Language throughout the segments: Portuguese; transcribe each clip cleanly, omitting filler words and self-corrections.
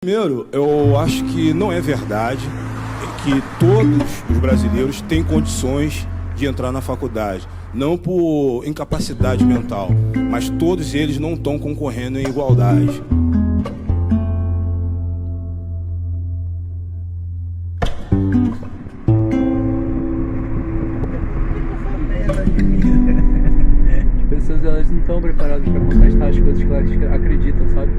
Primeiro, eu acho que não é verdade que todos os brasileiros têm condições de entrar na faculdade. Não por incapacidade mental, mas todos eles não estão concorrendo em igualdade. As pessoas elas não estão preparadas para contestar as coisas que elas acreditam, sabe?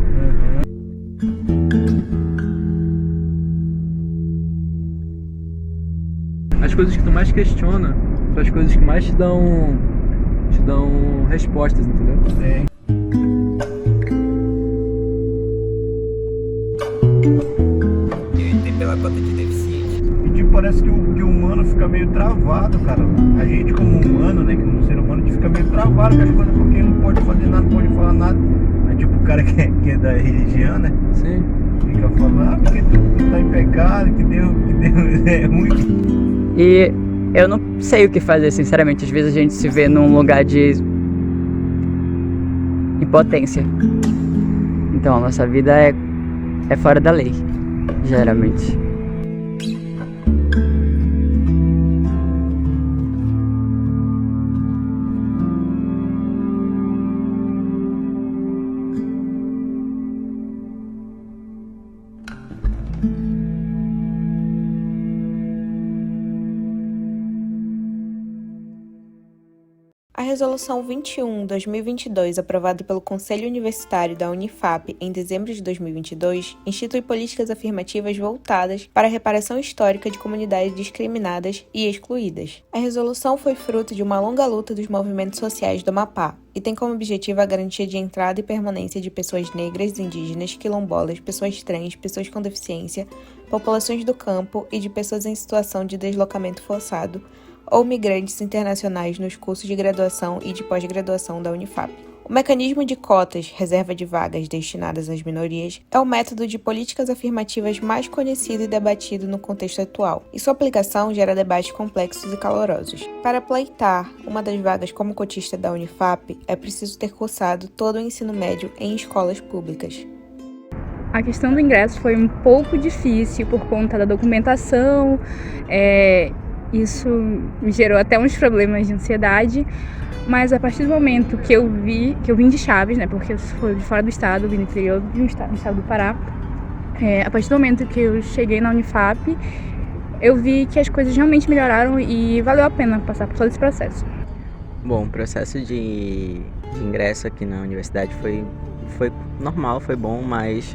As coisas que tu mais questiona são as coisas que mais te dão respostas, entendeu? Sim. Tem pela cota de deficiente. E tipo, parece que o humano fica meio travado, cara. A gente como humano, né, como ser humano, a gente fica meio travado com as coisas porque não pode fazer nada, não pode falar nada. Aí tipo, o cara que é da religião, né, Sim. fica falando, porque tu tá em pecado, que Deus é ruim. E eu não sei o que fazer, sinceramente. Às vezes a gente se vê num lugar de impotência. Então a nossa vida é fora da lei, geralmente. A Resolução 21/2022, aprovada pelo Conselho Universitário da Unifap em dezembro de 2022, institui políticas afirmativas voltadas para a reparação histórica de comunidades discriminadas e excluídas. A resolução foi fruto de uma longa luta dos movimentos sociais do Amapá e tem como objetivo a garantia de entrada e permanência de pessoas negras, indígenas, quilombolas, pessoas trans, pessoas com deficiência, populações do campo e de pessoas em situação de deslocamento forçado ou migrantes internacionais nos cursos de graduação e de pós-graduação da Unifap. O mecanismo de cotas, reserva de vagas destinadas às minorias, é o método de políticas afirmativas mais conhecido e debatido no contexto atual, e sua aplicação gera debates complexos e calorosos. Para pleitar uma das vagas como cotista da Unifap, é preciso ter cursado todo o ensino médio em escolas públicas. A questão do ingresso foi um pouco difícil por conta da documentação, isso me gerou até uns problemas de ansiedade, mas a partir do momento que eu vim de Chaves, né, porque eu sou de fora do estado, vim do interior do estado do Pará, a partir do momento que eu cheguei na Unifap, eu vi que as coisas realmente melhoraram e valeu a pena passar por todo esse processo. Bom, o processo de ingresso aqui na universidade foi normal, foi bom, mas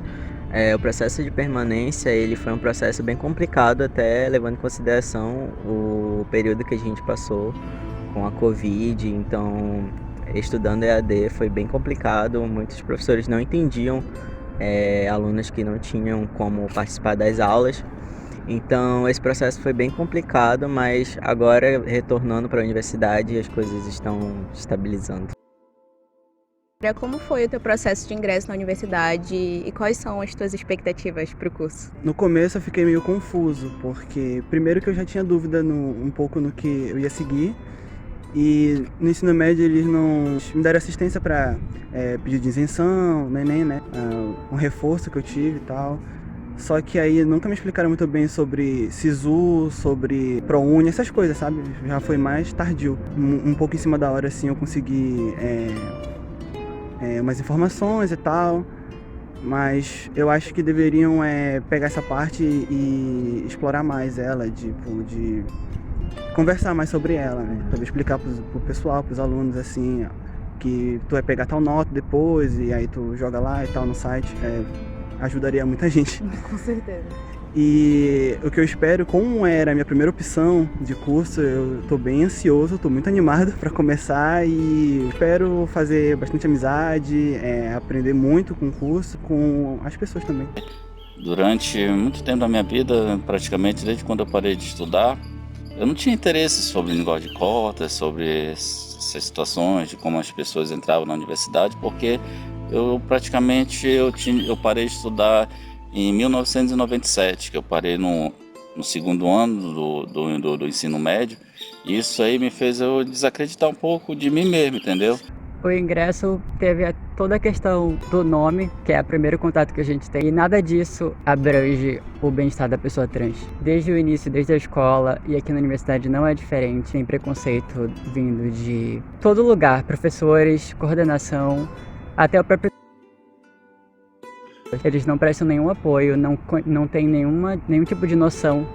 o processo de permanência ele foi um processo bem complicado, até levando em consideração o período que a gente passou com a Covid. Então, estudando EAD foi bem complicado, muitos professores não entendiam alunos que não tinham como participar das aulas. Então, esse processo foi bem complicado, mas agora, retornando para a universidade, as coisas estão estabilizando. Como foi o teu processo de ingresso na universidade e quais são as tuas expectativas para o curso? No começo eu fiquei meio confuso, porque primeiro que eu já tinha dúvida um pouco no que eu ia seguir, e no ensino médio eles não me deram assistência para pedido de isenção, no Enem, né? Um reforço que eu tive e tal. Só que aí nunca me explicaram muito bem sobre SISU, sobre ProUni, essas coisas, sabe? Já foi mais tardio. Um pouco em cima da hora, assim, eu consegui umas informações e tal, mas eu acho que deveriam pegar essa parte e explorar mais ela, de conversar mais sobre ela, né? Pra explicar pro pessoal, pros alunos, assim, que tu vai pegar tal nota depois e aí tu joga lá e tal no site, ajudaria muita gente. Com certeza. E o que eu espero, como era a minha primeira opção de curso, eu tô bem ansioso, tô muito animado para começar e espero fazer bastante amizade, aprender muito com o curso, com as pessoas também. Durante muito tempo da minha vida, praticamente desde quando eu parei de estudar, eu não tinha interesse sobre negócio de cotas, sobre essas situações, de como as pessoas entravam na universidade, porque eu parei de estudar em 1997, que eu parei no segundo ano do ensino médio, e isso aí me fez eu desacreditar um pouco de mim mesmo, entendeu? O ingresso teve toda a questão do nome, que é o primeiro contato que a gente tem, e nada disso abrange o bem-estar da pessoa trans. Desde o início, desde a escola, e aqui na universidade não é diferente, tem preconceito vindo de todo lugar, professores, coordenação, até o próprio... Eles não prestam nenhum apoio, não têm nenhum tipo de noção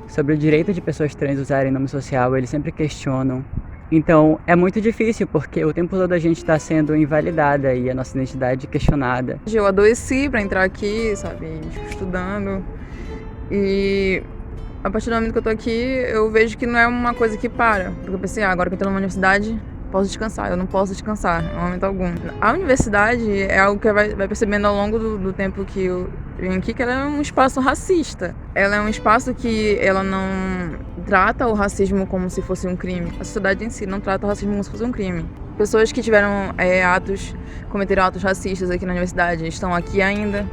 sobre o direito de pessoas trans usarem nome social, eles sempre questionam. Então, é muito difícil, porque o tempo todo a gente está sendo invalidada e a nossa identidade questionada. Eu adoeci para entrar aqui, sabe, estudando. E a partir do momento que eu tô aqui, eu vejo que não é uma coisa que para. Porque eu pensei, agora que eu tô numa universidade, posso descansar. Eu não posso descansar, em momento algum. A universidade é algo que vai percebendo ao longo do tempo que eu venho aqui, que ela é um espaço racista. Ela é um espaço que ela não trata o racismo como se fosse um crime. A sociedade em si não trata o racismo como se fosse um crime. Pessoas que tiveram cometeram atos racistas aqui na universidade estão aqui ainda.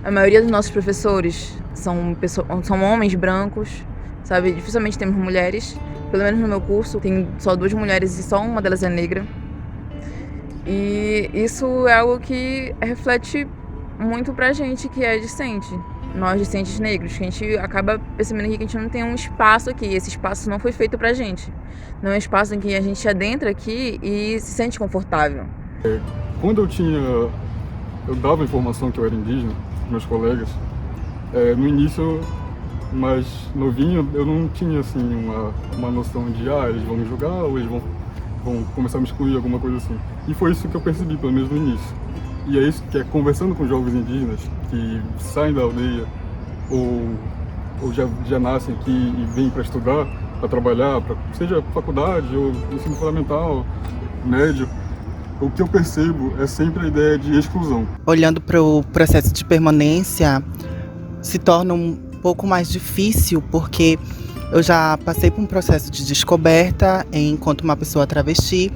A maioria dos nossos professores são homens brancos, sabe? Dificilmente temos mulheres. Pelo menos no meu curso, tem só 2 mulheres e só uma delas é negra. E isso é algo que reflete muito pra gente que é discente. Nós, discentes negros, que a gente acaba percebendo aqui que a gente não tem um espaço aqui. Esse espaço não foi feito pra gente. Não é um espaço em que a gente adentra aqui e se sente confortável. Quando eu dava informação que eu era indígena, meus colegas, no início, mais novinho, eu não tinha assim uma noção de eles vão me julgar ou eles vão começar a me excluir, alguma coisa assim. E foi isso que eu percebi, pelo menos no início. E é isso que é conversando com jovens indígenas que saem da aldeia ou já nascem aqui e vêm para estudar, para trabalhar, seja faculdade ou ensino fundamental, médio, o que eu percebo é sempre a ideia de exclusão. Olhando para o processo de permanência, se torna um pouco mais difícil, porque eu já passei por um processo de descoberta enquanto uma pessoa travesti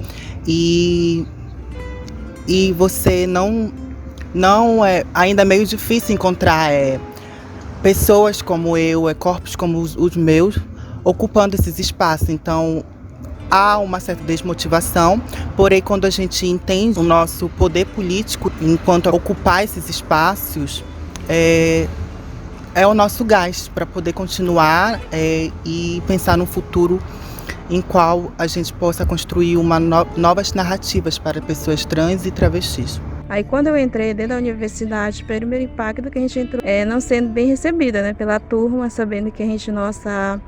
e você não é ainda meio difícil encontrar pessoas como eu, corpos como os meus, ocupando esses espaços. Então há uma certa desmotivação, porém quando a gente entende o nosso poder político enquanto ocupar esses espaços, é o nosso gás para poder continuar e pensar num futuro em qual a gente possa construir novas narrativas para pessoas trans e travestis. Aí quando eu entrei dentro da universidade, o primeiro impacto que a gente entrou não sendo bem recebida, né, pela turma, sabendo que nossa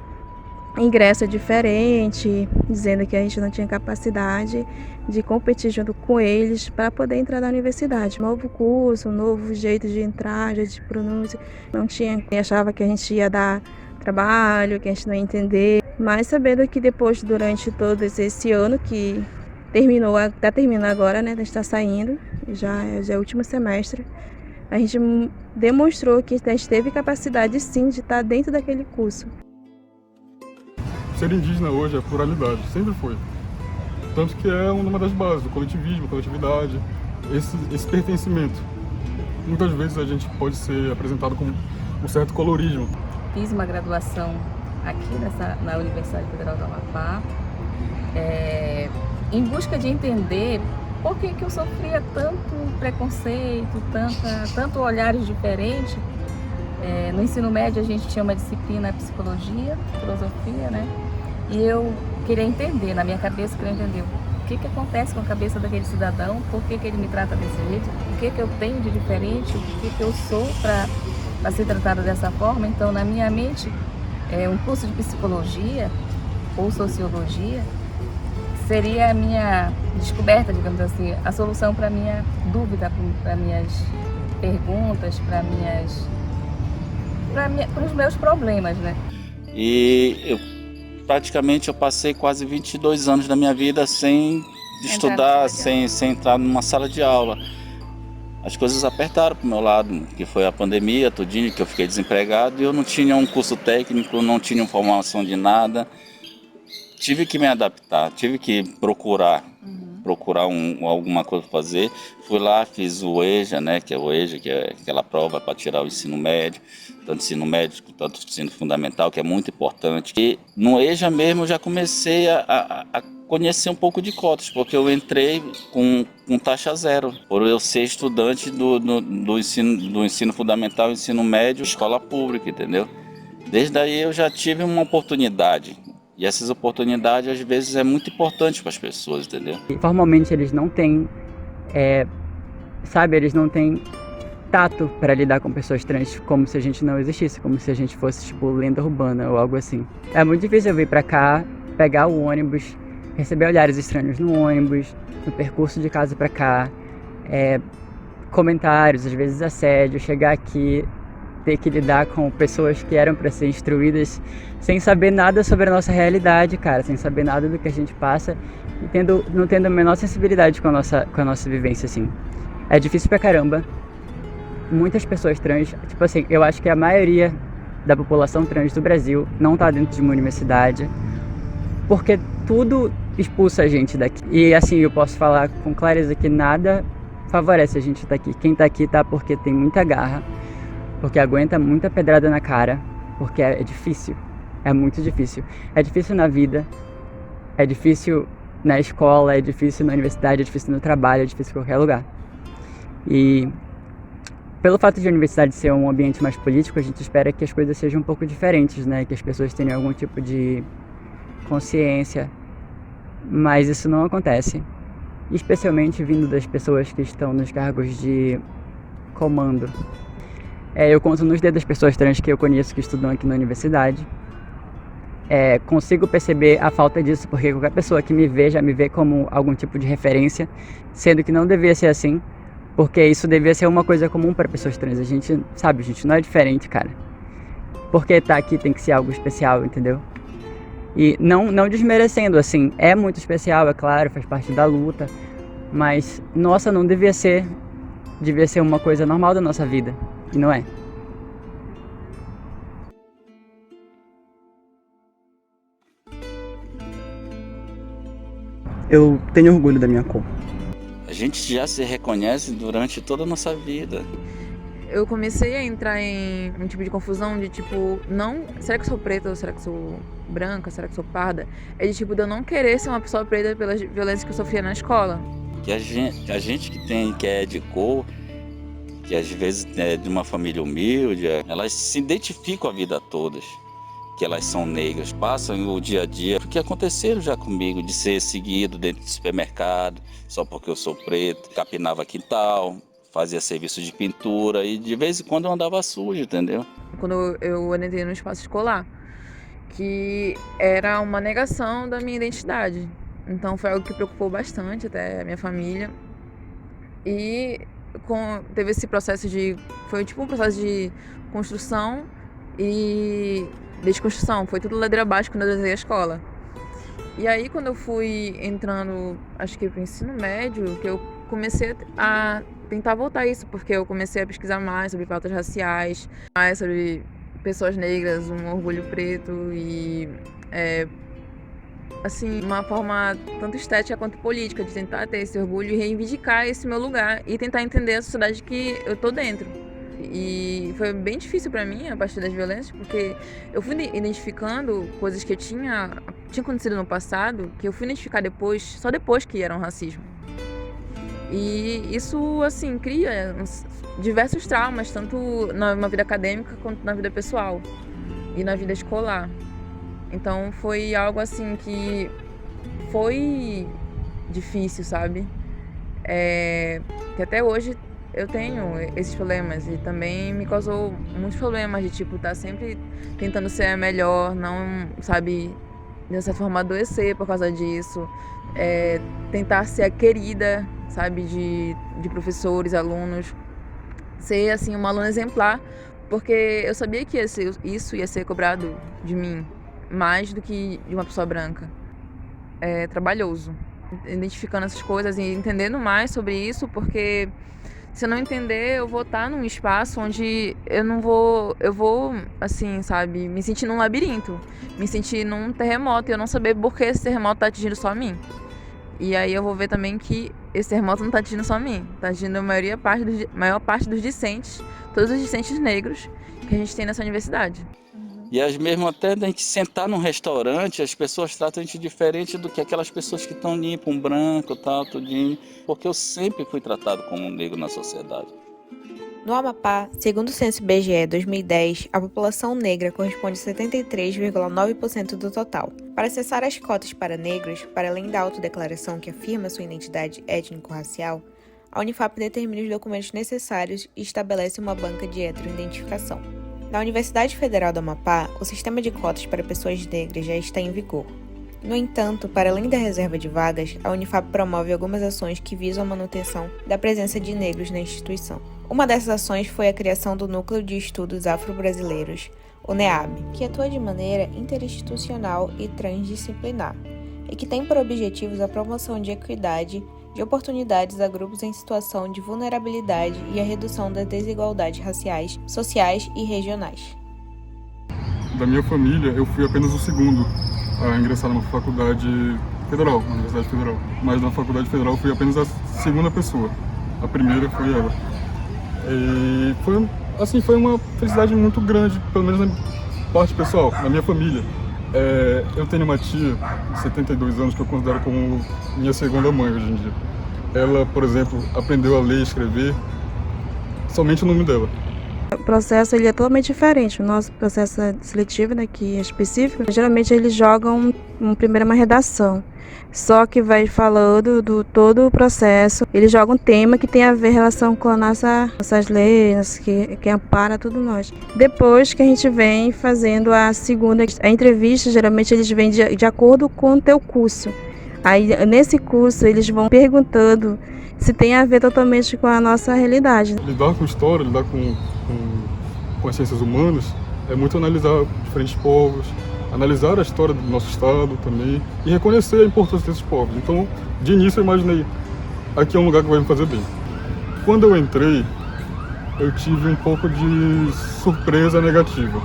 ingresso é diferente, dizendo que a gente não tinha capacidade de competir junto com eles para poder entrar na universidade. Novo curso, novo jeito de entrar, jeito de pronúncia, não tinha. Achava que a gente ia dar trabalho, que a gente não ia entender, mas sabendo que depois, durante todo esse ano que está terminando agora, né, a gente está saindo, já é o último semestre, a gente demonstrou que a gente teve capacidade sim de estar dentro daquele curso. Ser indígena hoje é pluralidade, sempre foi. Tanto que é uma das bases do coletivismo, coletividade, esse pertencimento. Muitas vezes a gente pode ser apresentado como um certo colorismo. Fiz uma graduação aqui na Universidade Federal do Amapá, em busca de entender por que eu sofria tanto preconceito, tanto olhares diferentes. No ensino médio a gente tinha uma disciplina psicologia, filosofia, né? E eu queria entender, na minha cabeça, o que acontece com a cabeça daquele cidadão, por que ele me trata desse jeito, o que eu tenho de diferente, o que eu sou para ser tratada dessa forma. Então, na minha mente, um curso de psicologia ou sociologia seria a minha descoberta, digamos assim, a solução para a minha dúvida, para minhas perguntas, para os meus problemas, né? E praticamente eu passei quase 22 anos da minha vida sem estudar, sem entrar numa sala de aula. As coisas apertaram para o meu lado, que foi a pandemia, tudinho, que eu fiquei desempregado e eu não tinha um curso técnico, não tinha formação de nada. Tive que me adaptar, tive que procurar alguma coisa para fazer. Fui lá, fiz o EJA, né, que é o EJA, que é aquela prova para tirar o ensino médio, tanto ensino médio quanto ensino fundamental, que é muito importante. E no EJA mesmo eu já comecei a conhecer um pouco de cotas, porque eu entrei com taxa zero, por eu ser estudante do ensino fundamental, ensino médio, escola pública, entendeu? Desde aí eu já tive uma oportunidade, e essas oportunidades às vezes é muito importante para as pessoas, entendeu? Formalmente eles não têm, eles não têm tato para lidar com pessoas trans, como se a gente não existisse, como se a gente fosse tipo lenda urbana ou algo assim. É muito difícil eu vir para cá, pegar o ônibus, receber olhares estranhos no ônibus, no percurso de casa para cá, comentários, às vezes assédio, chegar aqui, ter que lidar com pessoas que eram para ser instruídas sem saber nada sobre a nossa realidade, cara, sem saber nada do que a gente passa e não tendo a menor sensibilidade com a nossa vivência, assim. É difícil pra caramba. Muitas pessoas trans, tipo assim, eu acho que a maioria da população trans do Brasil não tá dentro de uma universidade, porque tudo expulsa a gente daqui. E assim, eu posso falar com clareza que nada favorece a gente estar aqui. Quem tá aqui tá porque tem muita garra, porque aguenta muita pedrada na cara, porque é difícil, é muito difícil. É difícil na vida, é difícil na escola, é difícil na universidade, é difícil no trabalho, é difícil em qualquer lugar. E pelo fato de a universidade ser um ambiente mais político, a gente espera que as coisas sejam um pouco diferentes, né? Que as pessoas tenham algum tipo de consciência, mas isso não acontece, especialmente vindo das pessoas que estão nos cargos de comando. Eu conto nos dedos das pessoas trans que eu conheço que estudam aqui na universidade. Consigo perceber a falta disso, porque qualquer pessoa que me vê já me vê como algum tipo de referência, sendo que não devia ser assim, porque isso devia ser uma coisa comum para pessoas trans. A gente não é diferente, cara. Porque tá aqui tem que ser algo especial, entendeu? E não desmerecendo, assim, é muito especial, é claro, faz parte da luta, mas, nossa, não devia ser uma coisa normal da nossa vida, e não é. Eu tenho orgulho da minha cor. A gente já se reconhece durante toda a nossa vida. Eu comecei a entrar em um tipo de confusão de tipo, não, será que eu sou preta ou será que eu sou branca, será que eu sou parda? É de tipo, de eu não querer ser uma pessoa preta pela violência que eu sofria na escola. Que a gente que é de cor, que às vezes é de uma família humilde, elas se identificam a vida toda, que elas são negras, passam o dia a dia, porque aconteceram já comigo de ser seguido dentro do supermercado, só porque eu sou preto, capinava quintal, fazia serviço de pintura e de vez em quando eu andava sujo, entendeu? Quando eu entrei no espaço escolar, que era uma negação da minha identidade. Então foi algo que preocupou bastante até a minha família. E teve esse processo foi tipo um processo de construção e desconstrução. Foi tudo ladeira abaixo quando eu entrei à escola. E aí quando eu fui entrando, acho que pro ensino médio, que eu comecei a tentar voltar isso, porque eu comecei a pesquisar mais sobre pautas raciais, mais sobre pessoas negras, um orgulho preto e assim, uma forma tanto estética quanto política de tentar ter esse orgulho e reivindicar esse meu lugar e tentar entender a sociedade que eu tô dentro. E foi bem difícil pra mim a partir das violências, porque eu fui identificando coisas que tinha acontecido no passado, que eu fui identificar só depois que eram racismo. E isso, assim, cria diversos traumas, tanto na vida acadêmica quanto na vida pessoal e na vida escolar. Então foi algo, assim, que foi difícil, sabe? Que até hoje eu tenho esses problemas e também me causou muitos problemas de, tipo, estar sempre tentando ser a melhor, não, sabe, de certa forma adoecer por causa disso, tentar ser a querida, sabe, de professores, alunos, ser, assim, uma aluna exemplar, porque eu sabia que isso ia ser cobrado de mim, mais do que de uma pessoa branca. É trabalhoso, identificando essas coisas e entendendo mais sobre isso, porque se eu não entender, eu vou estar num espaço onde eu vou, assim, sabe, me sentir num labirinto, me sentir num terremoto e eu não saber por que esse terremoto tá atingindo só a mim. E aí eu vou ver também que esse terremoto não tá atingindo só a mim, tá atingindo a maior parte dos discentes, todos os discentes negros que a gente tem nessa universidade. Uhum. E as mesmo até da gente sentar num restaurante, as pessoas tratam a gente diferente do que aquelas pessoas que estão ali, um branco, tal, tudinho. Porque eu sempre fui tratado como um negro na sociedade. No Amapá, segundo o censo IBGE 2010, a população negra corresponde a 73,9% do total. Para acessar as cotas para negros, para além da autodeclaração que afirma sua identidade étnico-racial, a Unifap determina os documentos necessários e estabelece uma banca de heteroidentificação. Na Universidade Federal do Amapá, o sistema de cotas para pessoas negras já está em vigor. No entanto, para além da reserva de vagas, a Unifap promove algumas ações que visam a manutenção da presença de negros na instituição. Uma dessas ações foi a criação do Núcleo de Estudos Afro-Brasileiros, o NEAB, que atua de maneira interinstitucional e transdisciplinar, e que tem por objetivos a promoção de equidade de oportunidades a grupos em situação de vulnerabilidade e a redução das desigualdades raciais, sociais e regionais. Da minha família, eu fui apenas o segundo a ingressar numa faculdade federal, na Universidade Federal. Mas na faculdade federal eu fui apenas a segunda pessoa. A primeira foi ela. E foi uma felicidade muito grande, pelo menos na parte pessoal, na minha família. Eu tenho uma tia de 72 anos que eu considero como minha segunda mãe hoje em dia. Ela, por exemplo, aprendeu a ler e escrever somente o nome dela. O processo ele é totalmente diferente. O nosso processo seletivo, né, que é específico, geralmente eles jogam primeiro uma redação. Só que vai falando do todo o processo. Eles jogam um tema que tem a ver relação com nossas leis, que ampara tudo nós. Depois que a gente vem fazendo a segunda, a entrevista, geralmente eles vêm de acordo com o teu curso. Aí nesse curso eles vão perguntando se tem a ver totalmente com a nossa realidade. Lidar com história, lidar com as ciências humanas, é muito analisar diferentes povos, analisar a história do nosso estado também e reconhecer a importância desses povos. Então, de início eu imaginei, aqui é um lugar que vai me fazer bem. Quando eu entrei, eu tive um pouco de surpresa negativa.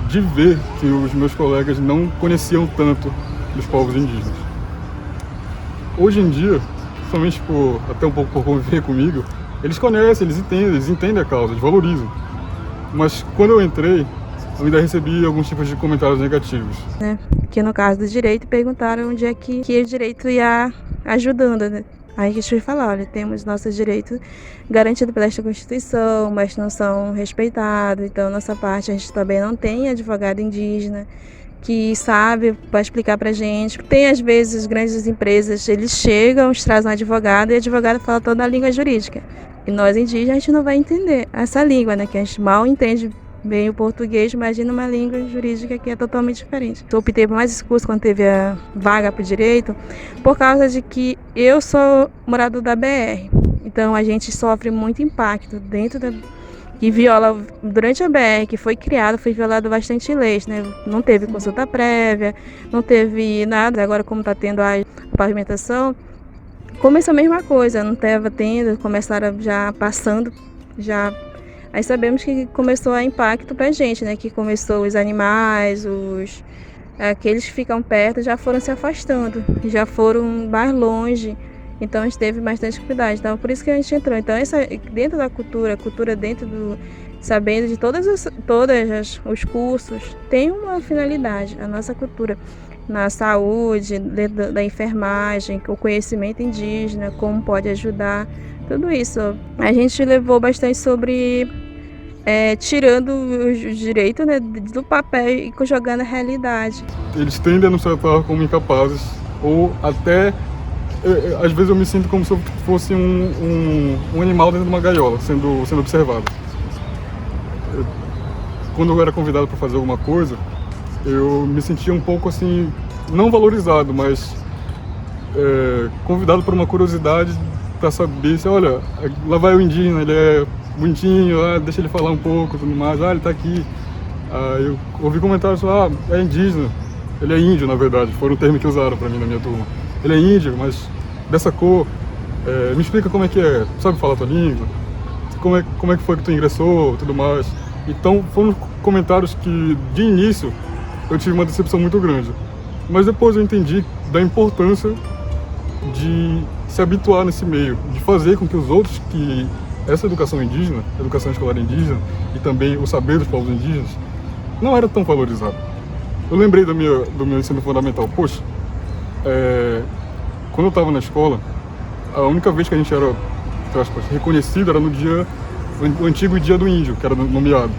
De ver que os meus colegas não conheciam tanto dos povos indígenas. Hoje em dia, somente até um pouco por conviver comigo, eles conhecem, eles entendem a causa, eles valorizam. Mas quando eu entrei, eu ainda recebi alguns tipos de comentários negativos. Que no caso do direito, perguntaram onde é que o direito ia ajudando, né? Aí a gente vai falar, olha, temos nossos direitos garantidos pela Constituição, mas não são respeitados. Então, nossa parte, a gente também não tem advogado indígena que sabe, vai explicar pra gente. Tem, às vezes, grandes empresas, eles chegam, eles trazem um advogado e o advogado fala toda a língua jurídica. E nós, indígenas, a gente não vai entender essa língua, né? Que a gente mal entende bem o português, imagina uma língua jurídica que é totalmente diferente. Eu optei por mais esse curso quando teve a vaga para o direito, por causa de que eu sou morador da BR. Então a gente sofre muito impacto dentro da... que viola, durante a BR que foi criada, foi violado bastante leis, né? Não teve consulta prévia, não teve nada. Agora, como está tendo a pavimentação, começou a mesma coisa, não estava tendo, começaram já passando, já... Aí sabemos que começou a impacto pra gente, né? Que começou os animais, aqueles que ficam perto já foram se afastando, já foram mais longe. Então a gente teve bastante cuidado. Então por isso que a gente entrou. Então dentro da cultura dentro do... Sabendo de todos os cursos, tem uma finalidade, a nossa cultura. Na saúde, dentro da enfermagem, o conhecimento indígena, como pode ajudar, tudo isso. A gente levou bastante sobre tirando os direitos, né, do papel e jogando a realidade. Eles tendem a nos tratar como incapazes, ou até, às vezes eu me sinto como se eu fosse um animal dentro de uma gaiola, sendo observado. Quando eu era convidado para fazer alguma coisa, eu me sentia um pouco assim, não valorizado, mas convidado por uma curiosidade para saber se, olha, lá vai o indígena, ele é bonitinho, deixa ele falar um pouco, tudo mais, ele tá aqui. Eu ouvi comentários, é indígena, ele é índio, na verdade, foram o termo que usaram para mim na minha turma. Ele é índio, mas dessa cor, me explica como é que é, sabe falar a tua língua? Como é que foi que tu ingressou, tudo mais. Então foram comentários que, de início, eu tive uma decepção muito grande. Mas depois eu entendi da importância de se habituar nesse meio, de fazer com que os outros que essa educação indígena, educação escolar indígena e também o saber dos povos indígenas não era tão valorizado. Eu lembrei do meu ensino fundamental. Poxa, quando eu estava na escola, a única vez que a gente era, entre aspas, reconhecido era no antigo Dia do Índio, que era nomeado,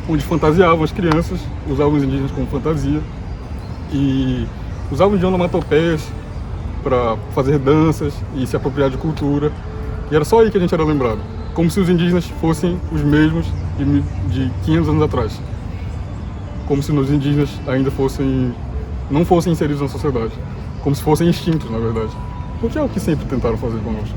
onde fantasiavam as crianças, usavam os indígenas como fantasia e usavam de onomatopeias para fazer danças e se apropriar de cultura. E era só aí que a gente era lembrado, como se os indígenas fossem os mesmos de 500 anos atrás. Como se os indígenas ainda não fossem inseridos na sociedade, como se fossem extintos, na verdade. Porque é o que sempre tentaram fazer conosco.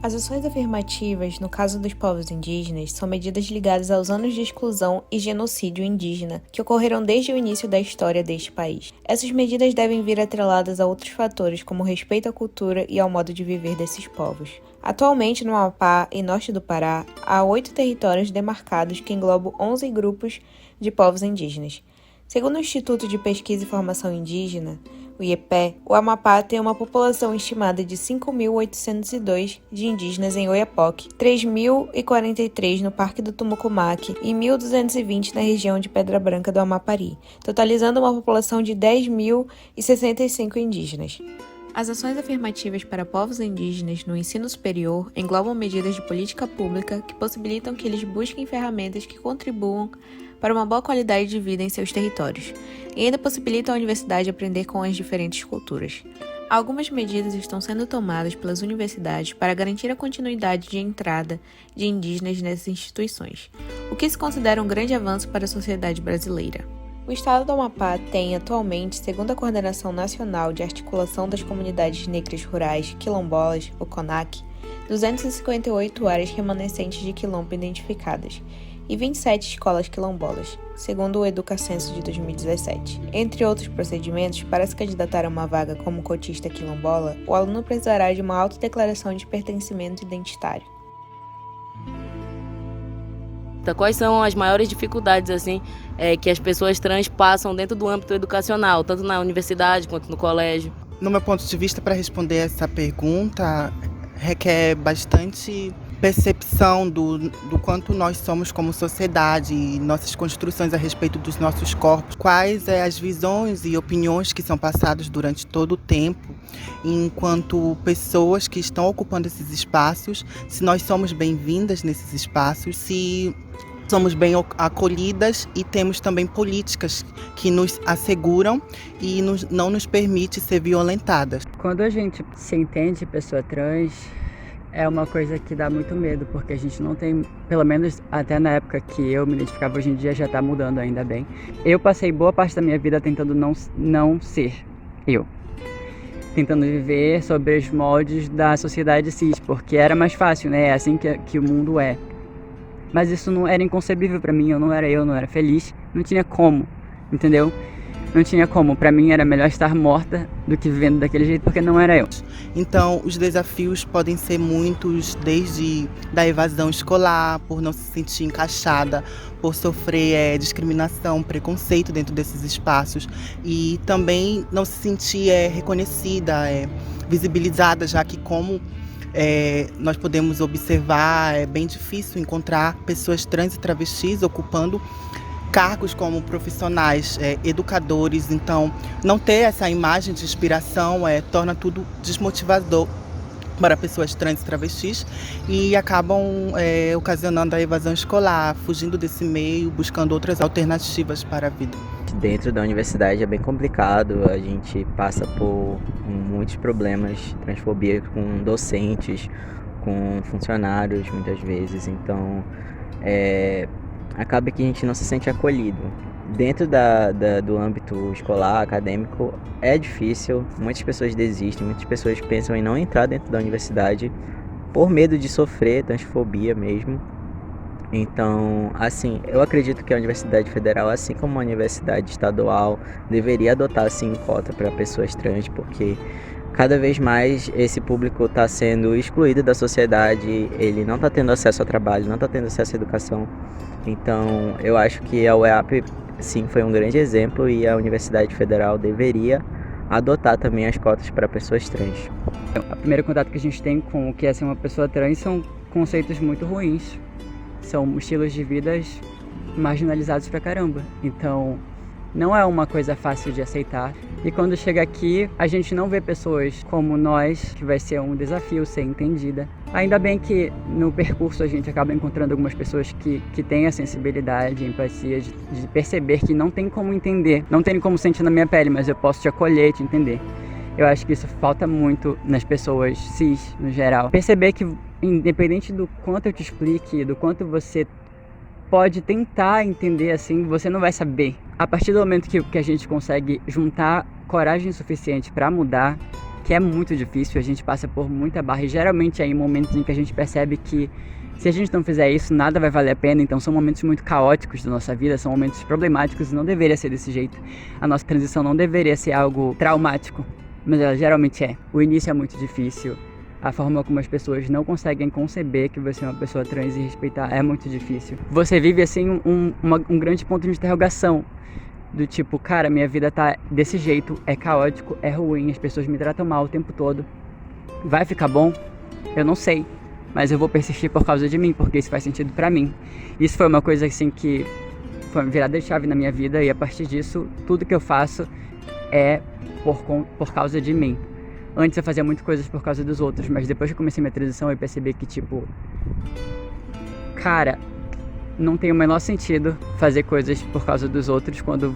As ações afirmativas, no caso dos povos indígenas, são medidas ligadas aos anos de exclusão e genocídio indígena, que ocorreram desde o início da história deste país. Essas medidas devem vir atreladas a outros fatores, como o respeito à cultura e ao modo de viver desses povos. Atualmente, no Amapá e norte do Pará, há 8 territórios demarcados que englobam 11 grupos de povos indígenas. Segundo o Instituto de Pesquisa e Formação Indígena, o IEPE, o Amapá tem uma população estimada de 5.802 de indígenas em Oiapoque, 3.043 no Parque do Tumucumaque e 1.220 na região de Pedra Branca do Amapari, totalizando uma população de 10.065 indígenas. As ações afirmativas para povos indígenas no ensino superior englobam medidas de política pública que possibilitam que eles busquem ferramentas que contribuam para uma boa qualidade de vida em seus territórios, e ainda possibilitam a universidade aprender com as diferentes culturas. Algumas medidas estão sendo tomadas pelas universidades para garantir a continuidade de entrada de indígenas nessas instituições, o que se considera um grande avanço para a sociedade brasileira. O estado do Amapá tem, atualmente, segundo a Coordenação Nacional de Articulação das Comunidades Negras Rurais Quilombolas, o CONAC, 258 áreas remanescentes de quilombo identificadas, e 27 escolas quilombolas, segundo o Educacenso de 2017. Entre outros procedimentos, para se candidatar a uma vaga como cotista quilombola, o aluno precisará de uma autodeclaração de pertencimento identitário. Quais são as maiores dificuldades que as pessoas trans passam dentro do âmbito educacional, tanto na universidade quanto no colégio? No meu ponto de vista, para responder essa pergunta, requer bastante percepção do quanto nós somos como sociedade e nossas construções a respeito dos nossos corpos, quais as visões e opiniões que são passadas durante todo o tempo, enquanto pessoas que estão ocupando esses espaços, se nós somos bem-vindas nesses espaços, se somos bem acolhidas e temos também políticas que nos asseguram e não nos permite ser violentadas. Quando a gente se entende pessoa trans, é uma coisa que dá muito medo, porque a gente não tem, pelo menos até na época que eu me identificava, hoje em dia já está mudando, ainda bem. Eu passei boa parte da minha vida tentando não ser eu. Tentando viver sobre os moldes da sociedade cis, porque era mais fácil, né? É assim que o mundo é. Mas isso não era inconcebível para mim, eu não era feliz, não tinha como, entendeu? Não tinha como, para mim era melhor estar morta do que vivendo daquele jeito, porque não era eu. Então, os desafios podem ser muitos, desde da evasão escolar, por não se sentir encaixada, por sofrer discriminação, preconceito dentro desses espaços, e também não se sentir reconhecida, visibilizada, já que como nós podemos observar, é bem difícil encontrar pessoas trans e travestis ocupando cargos como profissionais, educadores. Então, não ter essa imagem de inspiração torna tudo desmotivador para pessoas trans e travestis e acabam ocasionando a evasão escolar, fugindo desse meio, buscando outras alternativas para a vida. Dentro da universidade é bem complicado, a gente passa por muitos problemas, transfobia com docentes, com funcionários muitas vezes, então acaba que a gente não se sente acolhido. Dentro do âmbito escolar, acadêmico, é difícil, muitas pessoas desistem, muitas pessoas pensam em não entrar dentro da universidade por medo de sofrer transfobia mesmo. Então, assim, eu acredito que a Universidade Federal, assim como a Universidade Estadual, deveria adotar, sim, cota para pessoas trans, porque cada vez mais esse público está sendo excluído da sociedade, ele não está tendo acesso ao trabalho, não está tendo acesso à educação. Então, eu acho que a UEAP, sim, foi um grande exemplo e a Universidade Federal deveria adotar também as cotas para pessoas trans. O primeiro contato que a gente tem com o que é ser uma pessoa trans são conceitos muito ruins. São estilos de vidas marginalizados pra caramba. Então, não é uma coisa fácil de aceitar. E quando chega aqui, a gente não vê pessoas como nós, que vai ser um desafio ser entendida. Ainda bem que no percurso a gente acaba encontrando algumas pessoas que têm a sensibilidade, a empatia de perceber que não tem como entender, não tem como sentir na minha pele, mas eu posso te acolher e te entender. Eu acho que isso falta muito nas pessoas cis, no geral. Perceber que, independente do quanto eu te explique, do quanto você pode tentar entender, assim, você não vai saber. A partir do momento que a gente consegue juntar coragem suficiente para mudar, que é muito difícil, a gente passa por muita barra, e geralmente é em momentos em que a gente percebe que se a gente não fizer isso, nada vai valer a pena. Então são momentos muito caóticos da nossa vida, são momentos problemáticos e não deveria ser desse jeito. A nossa transição não deveria ser algo traumático, mas ela geralmente é. O início é muito difícil. A forma como as pessoas não conseguem conceber que você é uma pessoa trans e respeitar é muito difícil. Você vive assim um grande ponto de interrogação. Do tipo, cara, minha vida tá desse jeito, é caótico, é ruim, as pessoas me tratam mal o tempo todo. Vai ficar bom? Eu não sei. Mas eu vou persistir por causa de mim, porque isso faz sentido pra mim. Isso foi uma coisa assim que foi uma virada de chave na minha vida, e a partir disso, tudo que eu faço é por causa de mim. Antes eu fazia muitas coisas por causa dos outros, mas depois que eu comecei minha transição eu percebi que, tipo, cara, não tem o menor sentido fazer coisas por causa dos outros quando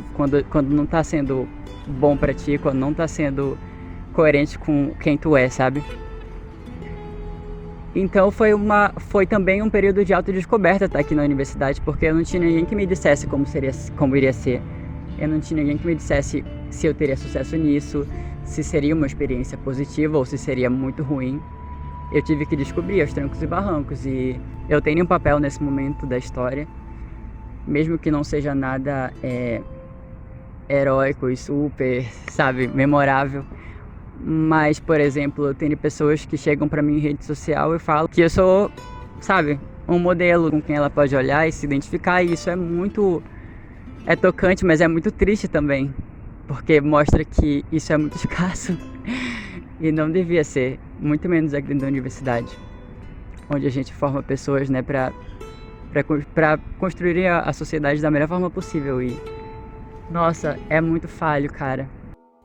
não tá sendo bom pra ti, quando não tá sendo coerente com quem tu é, sabe? Então foi também um período de autodescoberta estar aqui na universidade, porque eu não tinha ninguém que me dissesse como iria ser. Eu não tinha ninguém que me dissesse se eu teria sucesso nisso, se seria uma experiência positiva ou se seria muito ruim. Eu tive que descobrir aos trancos e barrancos, e eu tenho um papel nesse momento da história, mesmo que não seja nada heróico e super, sabe, memorável. Mas, por exemplo, eu tenho pessoas que chegam pra mim em rede social e falam que eu sou, sabe, um modelo com quem ela pode olhar e se identificar, e isso é tocante, mas é muito triste também, porque mostra que isso é muito escasso e não devia ser, muito menos aqui dentro da universidade, onde a gente forma pessoas, né, para construir a sociedade da melhor forma possível. E, nossa, é muito falho, cara.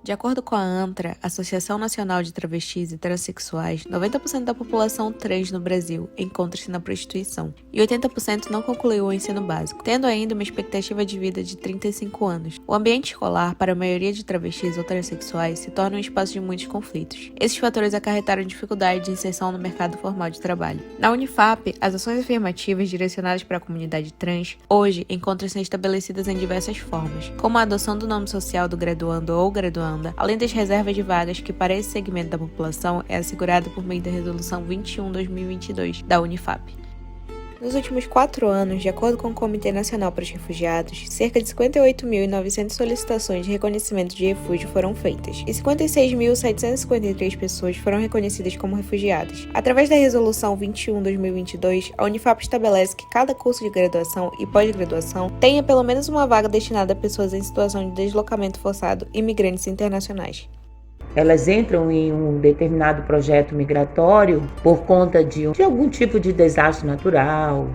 De acordo com a ANTRA, Associação Nacional de Travestis e Transsexuais, 90% da população trans no Brasil encontra-se na prostituição e 80% não concluiu o ensino básico, tendo ainda uma expectativa de vida de 35 anos. O ambiente escolar, para a maioria de travestis ou transexuais, se torna um espaço de muitos conflitos. Esses fatores acarretaram dificuldade de inserção no mercado formal de trabalho. Na Unifap, as ações afirmativas direcionadas para a comunidade trans hoje encontram-se estabelecidas em diversas formas, como a adoção do nome social do graduando ou graduanda, além das reservas de vagas que para esse segmento da população é assegurado por meio da Resolução 21/2022 da Unifap. Nos últimos 4 anos, de acordo com o Comitê Nacional para os Refugiados, cerca de 58.900 solicitações de reconhecimento de refúgio foram feitas, e 56.753 pessoas foram reconhecidas como refugiadas. Através da Resolução 21/2022, a Unifap estabelece que cada curso de graduação e pós-graduação tenha pelo menos uma vaga destinada a pessoas em situação de deslocamento forçado e imigrantes internacionais. Elas entram em um determinado projeto migratório por conta de algum tipo de desastre natural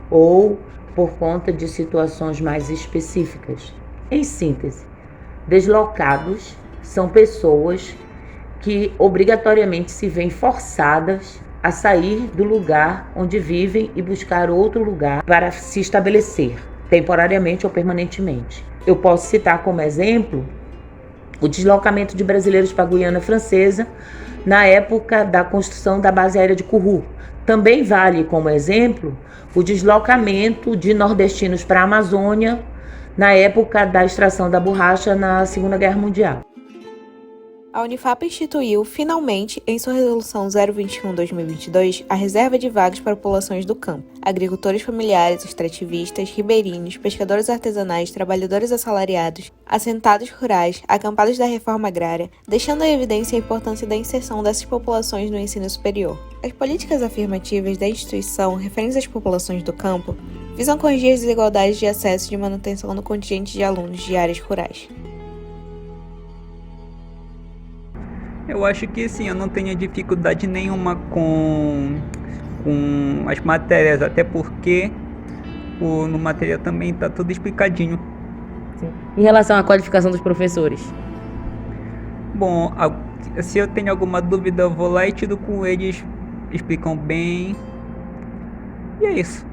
ou por conta de situações mais específicas. Em síntese, deslocados são pessoas que obrigatoriamente se veem forçadas a sair do lugar onde vivem e buscar outro lugar para se estabelecer, temporariamente ou permanentemente. Eu posso citar como exemplo o deslocamento de brasileiros para a Guiana Francesa na época da construção da base aérea de Kourou. Também vale como exemplo o deslocamento de nordestinos para a Amazônia na época da extração da borracha na Segunda Guerra Mundial. A Unifap instituiu, finalmente, em sua Resolução 021/2022, a reserva de vagas para populações do campo, agricultores familiares, extrativistas, ribeirinhos, pescadores artesanais, trabalhadores assalariados, assentados rurais, acampados da reforma agrária, deixando em evidência a importância da inserção dessas populações no ensino superior. As políticas afirmativas da instituição referentes às populações do campo visam corrigir as desigualdades de acesso e de manutenção do contingente de alunos de áreas rurais. Eu acho que sim, eu não tenho dificuldade nenhuma com com as matérias, até porque no material também está tudo explicadinho. Sim. Em relação à qualificação dos professores? Bom, se eu tenho alguma dúvida, eu vou lá e tiro com eles, explicam bem. E é isso.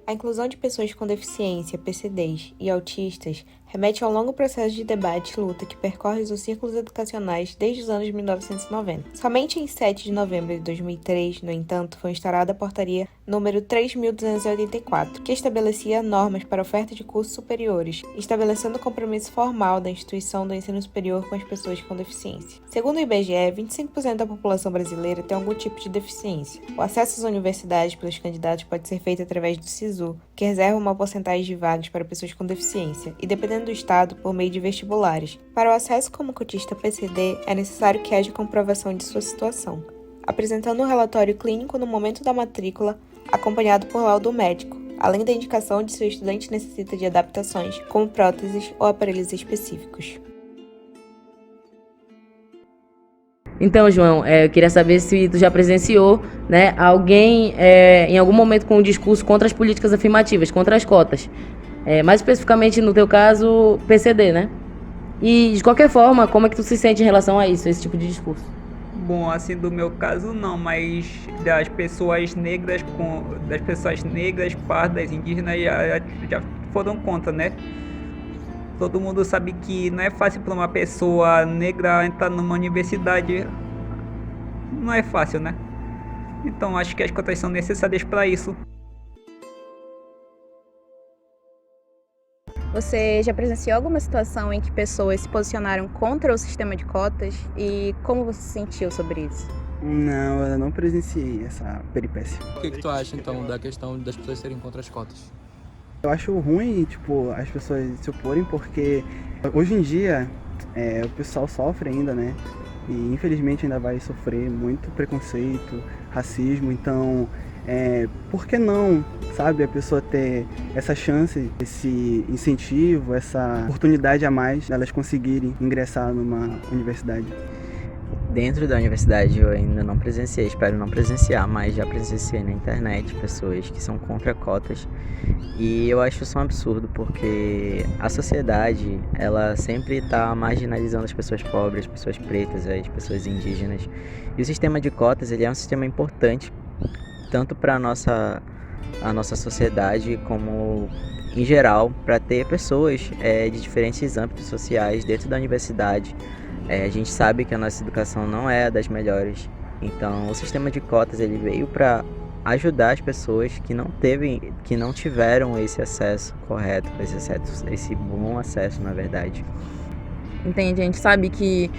A inclusão de pessoas com deficiência, PCDs e autistas remete ao longo processo de debate e luta que percorre os círculos educacionais desde os anos 1990. Somente em 7 de novembro de 2003, no entanto, foi instaurada a portaria número 3.284, que estabelecia normas para a oferta de cursos superiores, estabelecendo o compromisso formal da instituição do ensino superior com as pessoas com deficiência. Segundo o IBGE, 25% da população brasileira tem algum tipo de deficiência. O acesso às universidades pelos candidatos pode ser feito através do SISU, que reserva uma porcentagem de vagas para pessoas com deficiência, e dependendo do estado, por meio de vestibulares. Para o acesso como cotista PCD, é necessário que haja comprovação de sua situação, apresentando um relatório clínico no momento da matrícula, acompanhado por laudo médico, além da indicação de se o estudante necessita de adaptações, como próteses ou aparelhos específicos. Então, João, eu queria saber se tu já presenciou, né, alguém em algum momento com um discurso contra as políticas afirmativas, contra as cotas. Mais especificamente, no teu caso, PCD, né? E, de qualquer forma, como é que tu se sente em relação a isso, esse tipo de discurso? Bom, assim, do meu caso não, mas das pessoas negras, pardas, indígenas já foram contra, né? Todo mundo sabe que não é fácil para uma pessoa negra entrar numa universidade. Não é fácil, né? Então acho que as cotas são necessárias para isso. Você já presenciou alguma situação em que pessoas se posicionaram contra o sistema de cotas e como você se sentiu sobre isso? Não, eu não presenciei essa peripécia. O que tu acha, então, da questão das pessoas serem contra as cotas? Eu acho ruim, as pessoas se oporem, porque hoje em dia o pessoal sofre ainda, né? E infelizmente ainda vai sofrer muito preconceito, racismo, então por que não, sabe, a pessoa ter essa chance, esse incentivo, essa oportunidade a mais delas conseguirem ingressar numa universidade? Dentro da universidade eu ainda não presenciei, espero não presenciar, mas já presenciei na internet pessoas que são contra cotas e eu acho isso um absurdo porque a sociedade ela sempre está marginalizando as pessoas pobres, as pessoas pretas, as pessoas indígenas e o sistema de cotas ele é um sistema importante tanto para a nossa sociedade como em geral para ter pessoas de diferentes âmbitos sociais dentro da universidade. A gente sabe que a nossa educação não é das melhores, então o sistema de cotas ele veio para ajudar as pessoas que não tiveram esse acesso correto, esse bom acesso, na verdade. Entende? A gente sabe que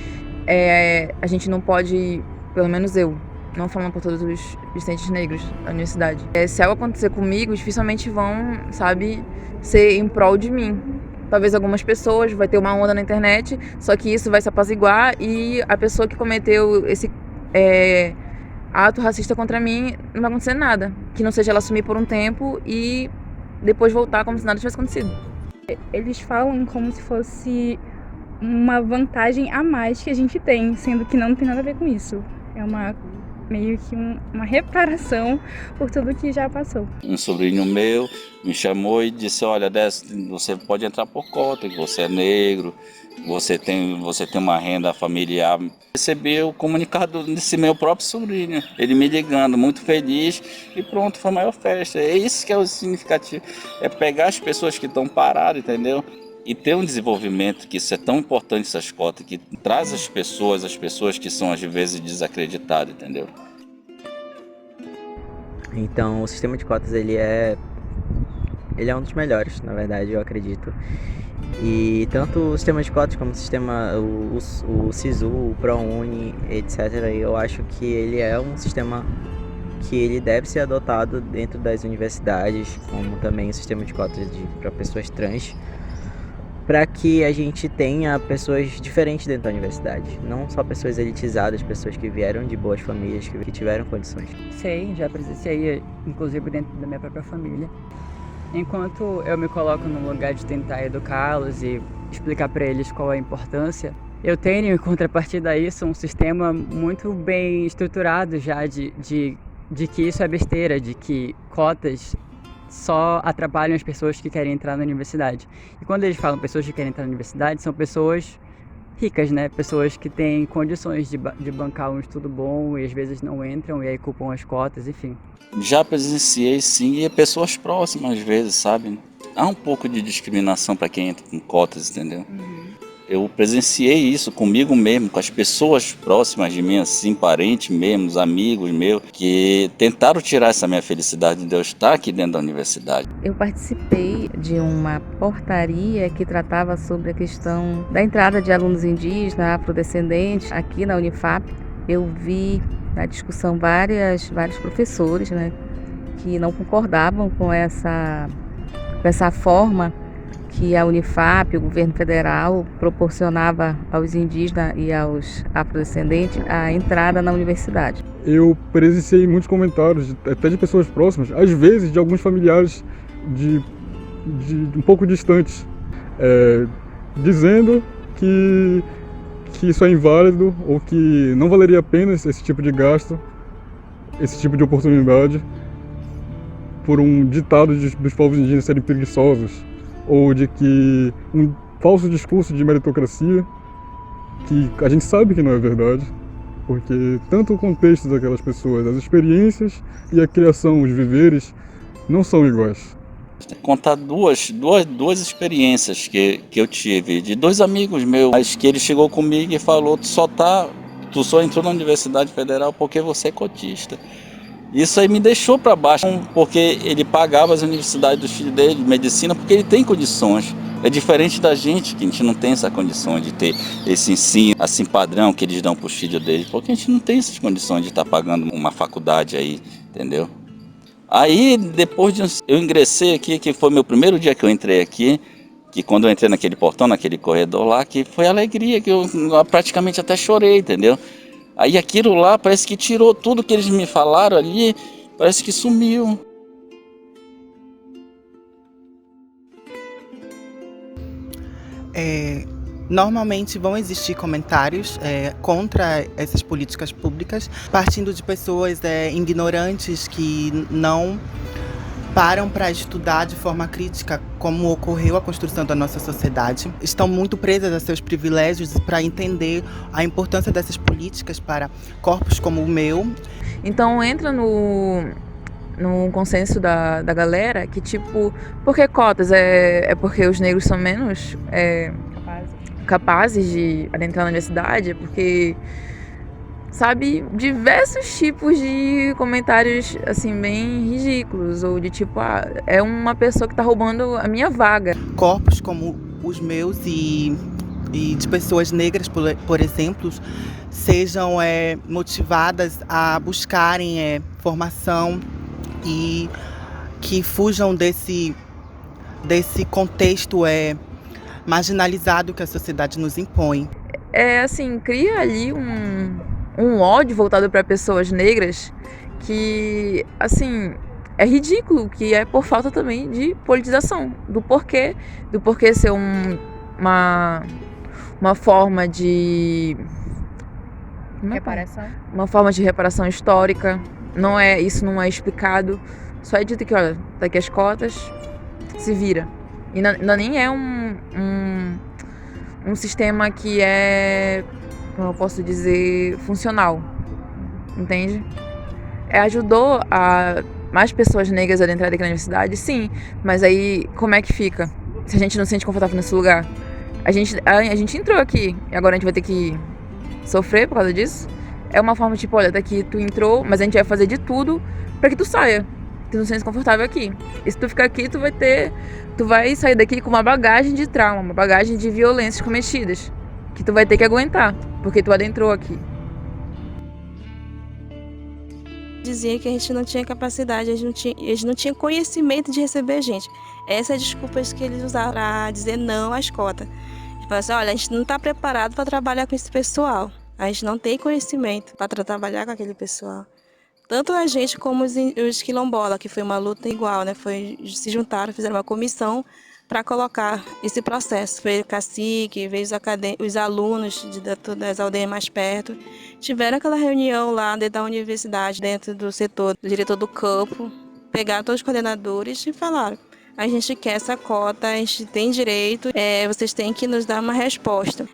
a gente não pode, pelo menos eu, não falando por todos os discentes negros da universidade. Se algo acontecer comigo, dificilmente vão, sabe, ser em prol de mim. Talvez algumas pessoas, vai ter uma onda na internet, só que isso vai se apaziguar e a pessoa que cometeu esse ato racista contra mim, não vai acontecer nada. Que não seja ela sumir por um tempo e depois voltar como se nada tivesse acontecido. Eles falam como se fosse uma vantagem a mais que a gente tem, sendo que não tem nada a ver com isso. É meio que uma reparação por tudo que já passou. Um sobrinho meu me chamou e disse, olha, você pode entrar por cota, que você é negro, você tem uma renda familiar. Recebi o comunicado desse meu próprio sobrinho, ele me ligando, muito feliz, e pronto, foi a maior festa. É isso que é o significativo, é pegar as pessoas que estão paradas, entendeu? E ter um desenvolvimento, que isso é tão importante, essas cotas, que traz as pessoas que são às vezes desacreditadas, entendeu? Então o sistema de cotas ele é um dos melhores, na verdade, eu acredito. E tanto o sistema de cotas como o SISU, o ProUni, etc., eu acho que ele é um sistema que ele deve ser adotado dentro das universidades, como também o sistema de cotas para pessoas trans, para que a gente tenha pessoas diferentes dentro da universidade, não só pessoas elitizadas, pessoas que vieram de boas famílias, que tiveram condições. Sei, já presenciei, inclusive dentro da minha própria família. Enquanto eu me coloco no lugar de tentar educá-los e explicar para eles qual é a importância, Eu tenho, em contrapartida a isso, um sistema muito bem estruturado já de que isso é besteira, de que cotas só atrapalham as pessoas que querem entrar na universidade. E quando eles falam pessoas que querem entrar na universidade, são pessoas ricas, né? Pessoas que têm condições de bancar um estudo bom e às vezes não entram e aí culpam as cotas, enfim. Já presenciei sim, e pessoas próximas às vezes, sabe? Há um pouco de discriminação para quem entra com cotas, entendeu? Eu presenciei isso comigo mesmo, com as pessoas próximas de mim, assim, parentes mesmo, amigos meus, que tentaram tirar essa minha felicidade de eu estar aqui dentro da universidade. Eu participei de uma portaria que tratava sobre a questão da entrada de alunos indígenas, afrodescendentes, aqui na Unifap. Eu vi na discussão vários professores, né, que não concordavam com essa forma que a Unifap, o governo federal, proporcionava aos indígenas e aos afrodescendentes a entrada na universidade. Eu presenciei muitos comentários, até de pessoas próximas, às vezes de alguns familiares de um pouco distantes, dizendo que isso é inválido ou que não valeria a pena esse tipo de gasto, esse tipo de oportunidade, por um ditado dos povos indígenas serem preguiçosos, ou de que um falso discurso de meritocracia, que a gente sabe que não é verdade, porque tanto o contexto daquelas pessoas, as experiências e a criação, os viveres, não são iguais. Contar duas experiências que eu tive, de dois amigos meus, que ele chegou comigo e falou, tu só entrou na Universidade Federal porque você é cotista. Isso aí me deixou para baixo, porque ele pagava as universidades dos filhos dele, de medicina, porque ele tem condições. É diferente da gente, que a gente não tem essa condição de ter esse ensino assim padrão que eles dão para os filhos deles, porque a gente não tem essas condições de estar pagando uma faculdade aí, entendeu? Aí, depois eu ingressei aqui, que foi meu primeiro dia que eu entrei aqui, que quando eu entrei naquele portão, naquele corredor lá, que foi alegria, que eu praticamente até chorei, entendeu? Aí aquilo lá parece que tirou tudo que eles me falaram ali, parece que sumiu. Normalmente vão existir comentários contra essas políticas públicas, partindo de pessoas ignorantes que não param para estudar de forma crítica como ocorreu a construção da nossa sociedade. Estão muito presas a seus privilégios para entender a importância dessas políticas para corpos como o meu. Então entra no consenso da galera que, tipo, por que cotas? É porque os negros são menos capazes de adentrar na universidade? É porque, sabe, diversos tipos de comentários, assim, bem ridículos, ou de tipo, é uma pessoa que tá roubando a minha vaga. Corpos como os meus e de pessoas negras, por exemplo, sejam motivadas a buscarem formação e que fujam desse contexto marginalizado que a sociedade nos impõe. Assim, cria ali um ódio voltado para pessoas negras que, assim, é ridículo, que é por falta também de politização, do porquê ser uma forma de reparação. Uma forma de reparação histórica. Isso não é explicado. Só é dito que, olha, tá aqui as cotas, se vira. E não nem é um sistema que é, como eu posso dizer, funcional. Entende? Ajudou a mais pessoas negras a entrarem aqui na universidade, sim. Mas aí, como é que fica? Se a gente não se sente confortável nesse lugar? A gente entrou aqui e agora a gente vai ter que sofrer por causa disso? É uma forma tipo, olha, daqui tu entrou, mas a gente vai fazer de tudo pra que tu saia. Tu não se sente confortável aqui. E se tu ficar aqui, tu vai sair daqui com uma bagagem de trauma, uma bagagem de violências cometidas, que tu vai ter que aguentar, porque tu adentrou aqui. Dizia que a gente não tinha capacidade, eles não tinham conhecimento de receber a gente. Essas desculpas que eles usaram para dizer não às cotas. Eles falaram assim, olha, a gente não está preparado para trabalhar com esse pessoal. A gente não tem conhecimento para trabalhar com aquele pessoal. Tanto a gente como os quilombolas, que foi uma luta igual, né? Se juntaram, fizeram uma comissão para colocar esse processo. Veio o cacique, veio os alunos das aldeias mais perto. Tiveram aquela reunião lá dentro da universidade, dentro do setor, do diretor do campo. Pegaram todos os coordenadores e falaram: a gente quer essa cota, a gente tem direito, vocês têm que nos dar uma resposta.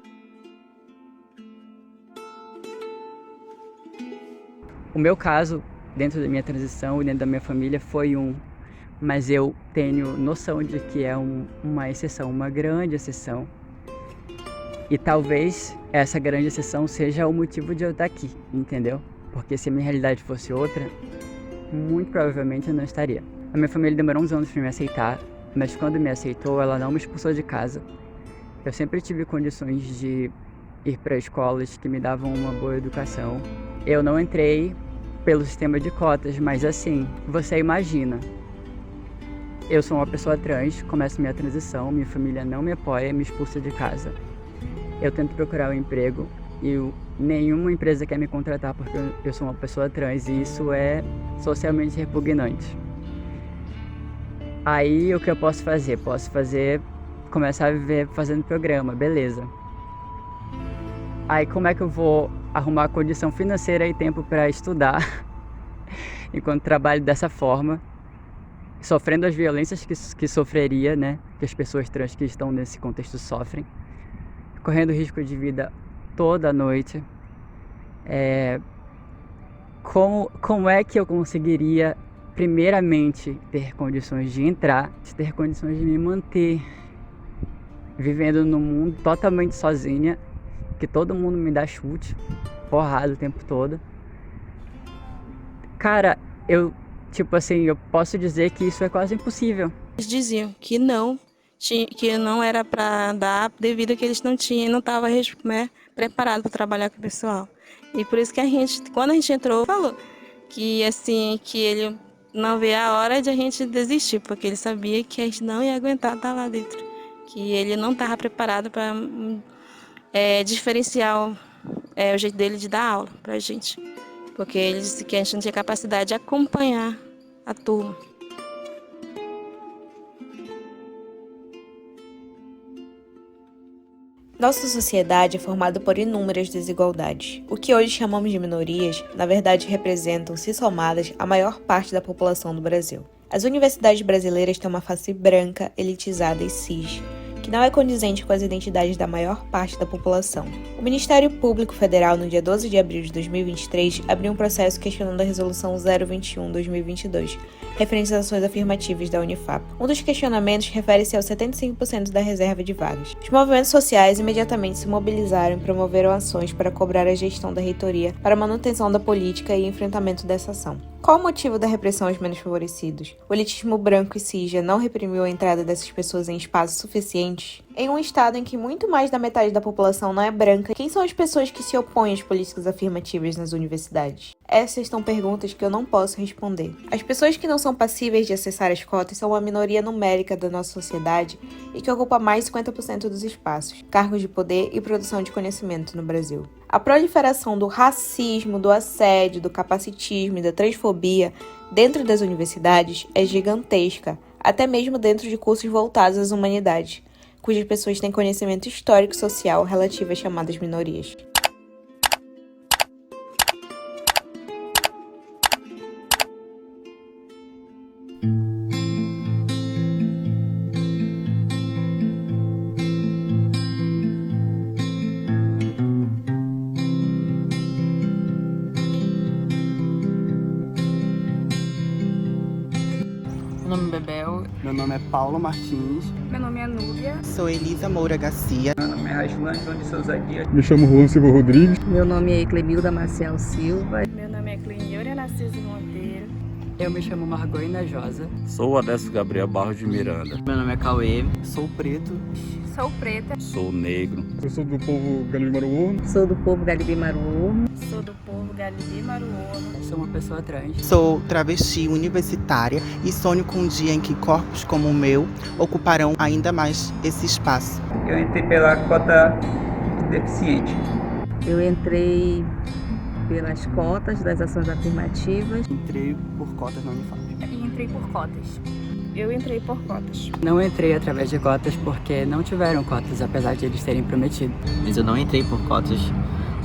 O meu caso, dentro da minha transição e dentro da minha família, foi mas eu tenho noção de que é uma exceção, uma grande exceção. E talvez essa grande exceção seja o motivo de eu estar aqui, entendeu? Porque se a minha realidade fosse outra, muito provavelmente eu não estaria. A minha família demorou uns anos para me aceitar, mas quando me aceitou, ela não me expulsou de casa. Eu sempre tive condições de ir para escolas que me davam uma boa educação. Eu não entrei pelo sistema de cotas, mas assim, você imagina, eu sou uma pessoa trans, começo minha transição, minha família não me apoia, me expulsa de casa. Eu tento procurar um emprego e nenhuma empresa quer me contratar porque eu sou uma pessoa trans e isso é socialmente repugnante. Aí o que eu posso fazer? Começar a viver fazendo programa, beleza. Aí como é que eu vou arrumar condição financeira e tempo para estudar enquanto trabalho dessa forma, sofrendo as violências que sofreria, né? Que as pessoas trans que estão nesse contexto sofrem, correndo risco de vida toda noite. Como é que eu conseguiria, primeiramente, ter condições de entrar, ter condições de me manter vivendo num mundo totalmente sozinha, que todo mundo me dá chute, porrada o tempo todo. Cara, eu posso dizer que isso é quase impossível. Eles diziam que não era para dar devido a que eles não estavam preparados para trabalhar com o pessoal. E por isso que quando a gente entrou, falou que ele não vê a hora de a gente desistir, porque ele sabia que a gente não ia aguentar estar lá dentro, que ele não estava preparado para diferenciar o jeito dele de dar aula para a gente, porque ele disse que a gente não tinha capacidade de acompanhar a turma. Nossa sociedade é formada por inúmeras desigualdades. O que hoje chamamos de minorias, na verdade representam, se somadas, a maior parte da população do Brasil. As universidades brasileiras têm uma face branca, elitizada e cis, que não é condizente com as identidades da maior parte da população. O Ministério Público Federal, no dia 12 de abril de 2023, abriu um processo questionando a Resolução 021/2022, referente às ações afirmativas da Unifap. Um dos questionamentos refere-se aos 75% da reserva de vagas. Os movimentos sociais imediatamente se mobilizaram e promoveram ações para cobrar a gestão da reitoria para a manutenção da política e enfrentamento dessa ação. Qual o motivo da repressão aos menos favorecidos? O elitismo branco e cis já não reprimiu a entrada dessas pessoas em espaços suficientes? Em um estado em que muito mais da metade da população não é branca, quem são as pessoas que se opõem às políticas afirmativas nas universidades? Essas são perguntas que eu não posso responder. As pessoas que não são passíveis de acessar as cotas são uma minoria numérica da nossa sociedade e que ocupa mais de 50% dos espaços, cargos de poder e produção de conhecimento no Brasil. A proliferação do racismo, do assédio, do capacitismo e da transfobia dentro das universidades é gigantesca, até mesmo dentro de cursos voltados às humanidades, cujas pessoas têm conhecimento histórico e social relativo às chamadas minorias. Meu nome é Bebel. Meu nome é Paulo Martins. Meu nome é Núbia. Sou Elisa Moura Garcia. Meu nome é Raislane João de Souza Dias. Me chamo Juan Silva Rodrigues. Meu nome é Clemilda Marcial Silva. Meu nome é Cleníoria Narciso Monteiro. Eu me chamo Margot Inajosa. Sou o Adesso Gabriel Barros de Miranda. Meu nome é Cauê. Sou preto. Sou preta. Sou negro. Eu sou do povo Galibi-Maruorno. Sou do povo Galibi-Maruorno. Sou do povo Galibi-Maruorno. Sou uma pessoa trans. Sou travesti universitária e sonho com um dia em que corpos como o meu ocuparão ainda mais esse espaço. Eu entrei pela cota deficiente. Eu entrei pelas cotas das ações afirmativas. Entrei por cotas na Unifap. E entrei por cotas. Eu entrei por cotas. Não entrei através de cotas porque não tiveram cotas, apesar de eles terem prometido. Mas eu não entrei por cotas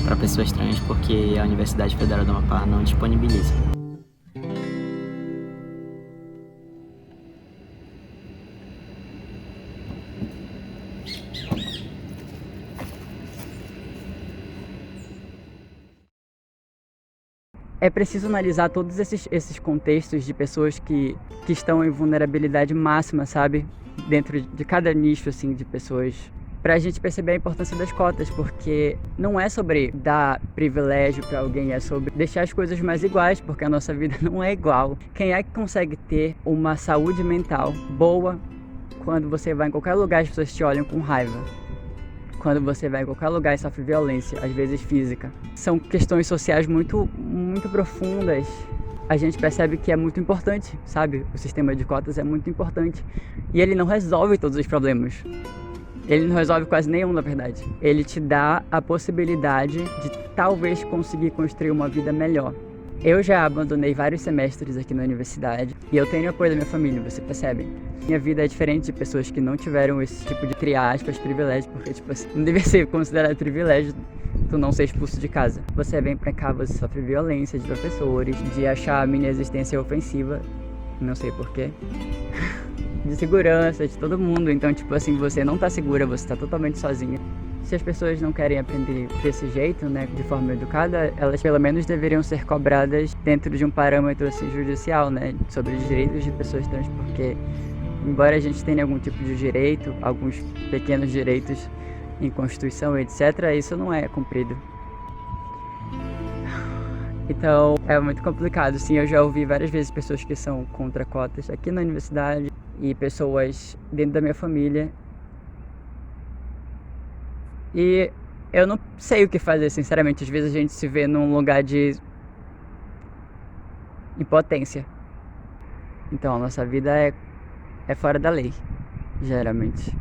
para pessoas trans porque a Universidade Federal do Amapá não disponibiliza. É preciso analisar todos esses contextos de pessoas que estão em vulnerabilidade máxima, sabe? Dentro de cada nicho, assim, de pessoas. Pra gente perceber a importância das cotas, porque não é sobre dar privilégio pra alguém, é sobre deixar as coisas mais iguais, porque a nossa vida não é igual. Quem é que consegue ter uma saúde mental boa quando você vai em qualquer lugar e as pessoas te olham com raiva? Quando você vai em qualquer lugar e sofre violência, às vezes física. São questões sociais muito profundas. A gente percebe que é muito importante, sabe? O sistema de cotas é muito importante. E ele não resolve todos os problemas. Ele não resolve quase nenhum, na verdade. Ele te dá a possibilidade de talvez conseguir construir uma vida melhor. Eu já abandonei vários semestres aqui na universidade e eu tenho apoio da minha família, você percebe? Minha vida é diferente de pessoas que não tiveram esse tipo de, entre aspas, privilégio, porque, tipo assim, não deve ser considerado privilégio tu não ser expulso de casa. Você vem pra cá, você sofre violência de professores, de achar a minha existência ofensiva, não sei porquê, de segurança, de todo mundo. Então, tipo assim, você não tá segura, você tá totalmente sozinha. Se as pessoas não querem aprender desse jeito, né, de forma educada, elas pelo menos deveriam ser cobradas dentro de um parâmetro assim, judicial, né, sobre os direitos de pessoas trans, porque embora a gente tenha algum tipo de direito, alguns pequenos direitos em Constituição, etc., isso não é cumprido. Então, é muito complicado. Sim, eu já ouvi várias vezes pessoas que são contra cotas aqui na universidade e pessoas dentro da minha família. E eu não sei o que fazer, sinceramente. Às vezes a gente se vê num lugar de impotência. Então, a nossa vida é fora da lei, geralmente.